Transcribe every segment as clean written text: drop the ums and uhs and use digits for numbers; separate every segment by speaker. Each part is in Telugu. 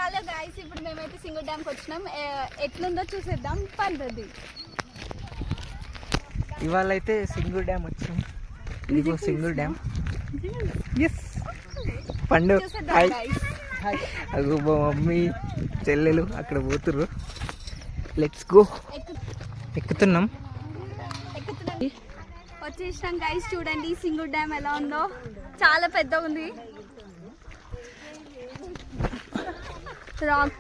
Speaker 1: హలో గైస్, ఇప్పుడు మేమైతే సింగూర్ డ్యామ్కి వచ్చినాం. ఎట్లుందో చూసేద్దాం పద్ధతి.
Speaker 2: ఇవాళ అయితే సింగూర్ డ్యామ్ వచ్చాం. ఇదిగో సింగూర్ డ్యామ్. పండు అగో మా మమ్మీ చెల్లెలు అక్కడ పోతుర్రు. Let's go. ఎక్కుతున్నాం.
Speaker 1: వచ్చేసినాం గైస్. చూడండి సింగూర్ డ్యామ్ ఎలా ఉందో. చాలా పెద్దగా ఉంది. రాక్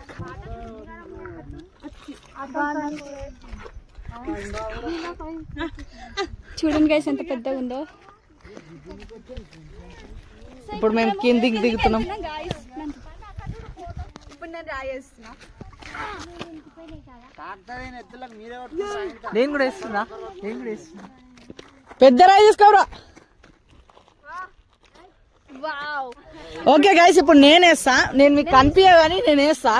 Speaker 1: చూడండి గైస్ ఎంత పెద్దగా ఉందో.
Speaker 2: ఇప్పుడు మేము కిందికి దిగుతున్నాం.
Speaker 1: ఇప్పుడు నేను రాయేస్తున్నా.
Speaker 2: నేను కూడా వేస్తున్నా. పెద్ద రాయి తీసుకోరా. ఓకే గైస్, ఇప్పుడు నేను వేస్తా. నేను మీకు కనిపించ కానీ నేను వేస్తా.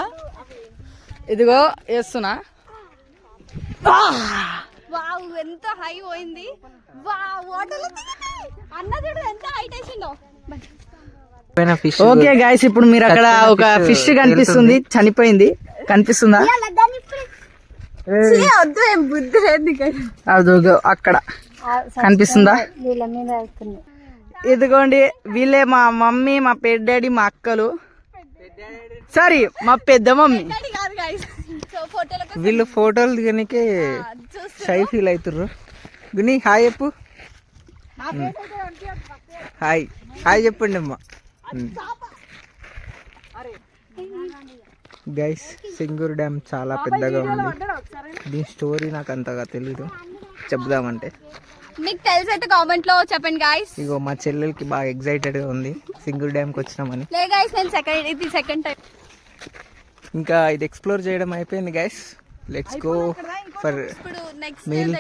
Speaker 2: ఇదిగో వేస్తున్నా.
Speaker 1: వావ్ ఎంత హై పోయింది. వావ్ వాటర్ అన్న చూడు ఎంత హైట్ వేసిందో.
Speaker 2: ఓకే గైస్, ఇప్పుడు మీరు అక్కడ ఒక ఫిష్ కనిపిస్తుంది, చనిపోయింది. కనిపిస్తుందా?
Speaker 1: బుద్ధి లేదు.
Speaker 2: అదిగో అక్కడ కనిపిస్తుందా? ఇదిగోండి, వీళ్ళే మా మమ్మీ, మా పెద్ద డాడీ, మా అక్కలు. సారీ, మా పెద్ద మమ్మీ. వీళ్ళు ఫోటోలు దిగనికే షై ఫీల్ అవుతుర్రు. గుని హాయ్ చెప్పు. హాయ్ హాయ్ చెప్పండి అమ్మా. గైస్, సింగూర్ డ్యామ్ చాలా పెద్దగా ఉంది. దీని స్టోరీ నాకు అంతగా తెలీదు, చెప్దామంటే.
Speaker 1: మీకు తెలిసైతే కామెంట్ లో చెప్పండి గైస్.
Speaker 2: ఇగో మా చెల్లెలకి బాగా ఎక్సైటెడ్ గా ఉంది సింగూర్ డ్యామ్ కి వచ్చినామని.
Speaker 1: లే గైస్, నేను ఇది సెకండ్ టైం.
Speaker 2: ఇంకా ఇది ఎక్స్ప్లోర్ చేయడం అయిపోయింది guys. Let's go for meal.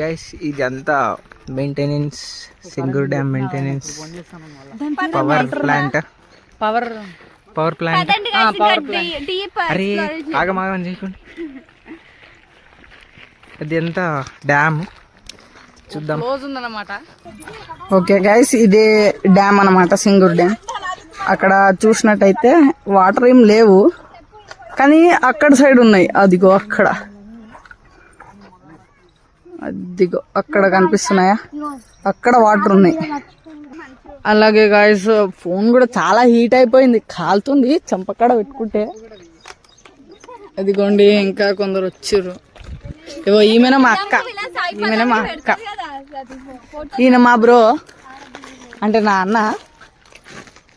Speaker 2: Guys, ఇదంతా maintenance, Singur dam maintenance, power plant. అరే ఆగమాగం చేయకండి. అది ఎంత డ్యామ్ చూద్దాం. ఓకే గైస్, ఇదే డ్యామ్ అన్నమాట, సింగూర్ డ్యామ్. అక్కడ చూసినట్టయితే వాటర్ ఏం లేవు, కానీ అక్కడ సైడ్ ఉన్నాయి. అదిగో అక్కడ, అదిగో అక్కడ కనిపిస్తున్నాయా? అక్కడ వాటర్ ఉన్నాయి. అలాగే గాయస్, ఫోన్ కూడా చాలా హీట్ అయిపోయింది, కాలుతుంది చంపకాడ పెట్టుకుంటే. అదిగోండి, ఇంకా కొందరు వచ్చిర్రు. ఇగో ఈమెన మా అక్క, ఈయన మా బ్రో, అంటే నా అన్న.